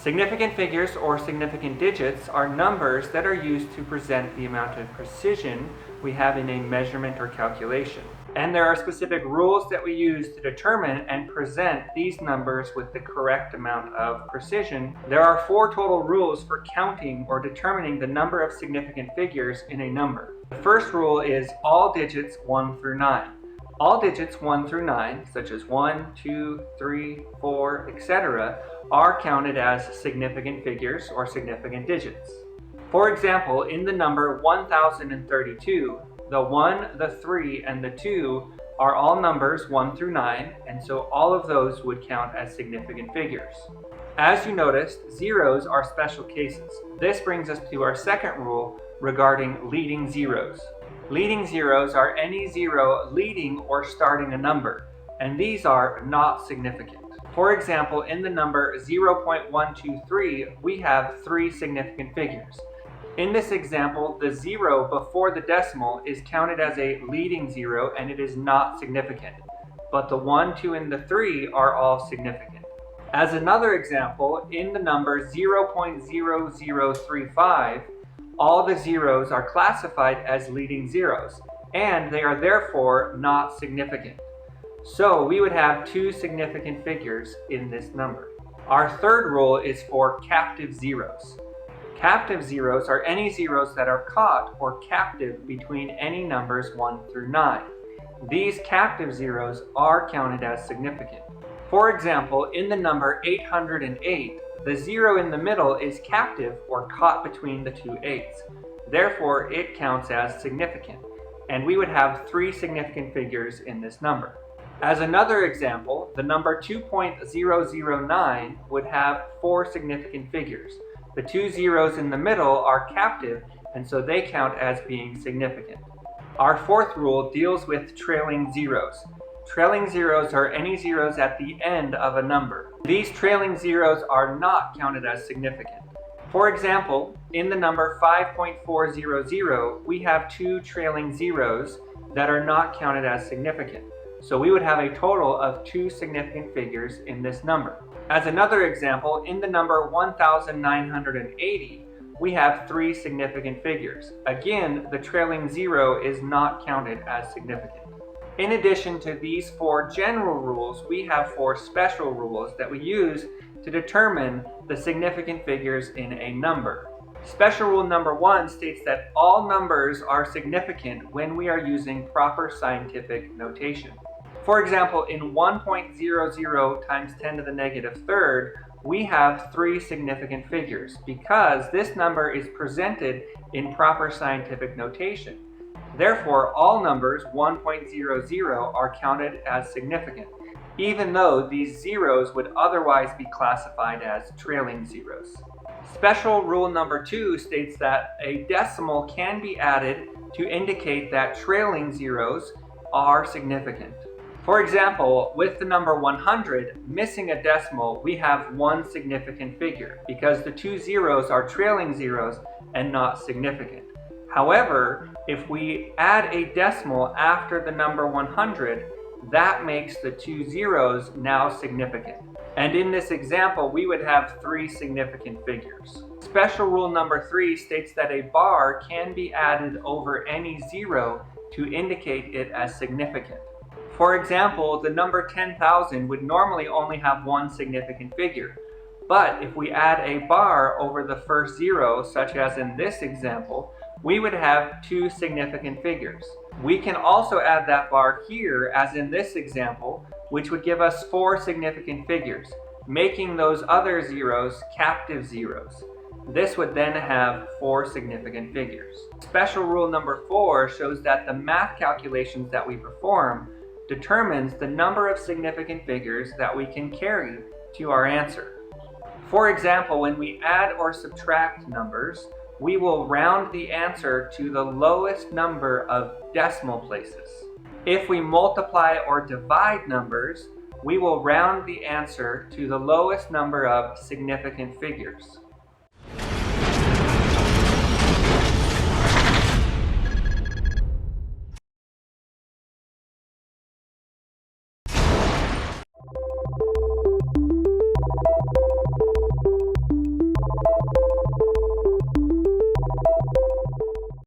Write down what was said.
Significant figures or significant digits are numbers that are used to present the amount of precision we have in a measurement or calculation. And there are specific rules that we use to determine and present these numbers with the correct amount of precision. There are 4 total rules for counting or determining the number of significant figures in a number. The first rule is all digits 1 through 9. All digits 1 through 9, such as 1, 2, 3, 4, etc., are counted as significant figures or significant digits. For example, in the number 1032, the 1, the 3, and the 2 are all numbers 1 through 9, and so all of those would count as significant figures. As you noticed, zeros are special cases. This brings us to our second rule regarding leading zeros. Leading zeros are any zero leading or starting a number, and these are not significant. For example, in the number 0.123, we have 3 significant figures. In this example, the 0 before the decimal is counted as a leading zero and it is not significant, but the 1, 2, and the 3 are all significant. As another example, in the number 0.0035, all the zeros are classified as leading zeros, and they are therefore not significant. So we would have 2 significant figures in this number. Our third rule is for captive zeros. Captive zeros are any zeros that are caught or captive between any numbers 1 through 9. These captive zeros are counted as significant. For example, in the number 808, the 0 in the middle is captive or caught between the 2 8s. Therefore, it counts as significant, and we would have 3 significant figures in this number. As another example, the number 2.009 would have 4 significant figures. The 2 zeros in the middle are captive, and so they count as being significant. Our fourth rule deals with trailing zeros. Trailing zeros are any zeros at the end of a number. These trailing zeros are not counted as significant. For example, in the number 5.400, we have 2 trailing zeros that are not counted as significant. So we would have a total of 2 significant figures in this number. As another example, in the number 1980, we have 3 significant figures. Again, the trailing 0 is not counted as significant. In addition to these 4 general rules, we have 4 special rules that we use to determine the significant figures in a number. Special rule number 1 states that all numbers are significant when we are using proper scientific notation. For example, in 1.00 times 10 to the negative third, we have 3 significant figures because this number is presented in proper scientific notation. Therefore, all numbers 1.00 are counted as significant, even though these zeros would otherwise be classified as trailing zeros. Special rule number 2 states that a decimal can be added to indicate that trailing zeros are significant. For example, with the number 100, missing a decimal, we have 1 significant figure because the 2 zeros are trailing zeros and not significant. However, if we add a decimal after the number 100, that makes the 2 zeros now significant. And in this example, we would have 3 significant figures. Special rule number 3 states that a bar can be added over any 0 to indicate it as significant. For example, the number 10,000 would normally only have 1 significant figure. But if we add a bar over the first 0, such as in this example, we would have 2 significant figures. We can also add that bar here, as in this example, which would give us 4 significant figures, making those other zeros captive zeros. This would then have 4 significant figures. Special rule number 4 shows that the math calculations that we perform determines the number of significant figures that we can carry to our answer. For example, when we add or subtract numbers, we will round the answer to the lowest number of decimal places. If we multiply or divide numbers, we will round the answer to the lowest number of significant figures.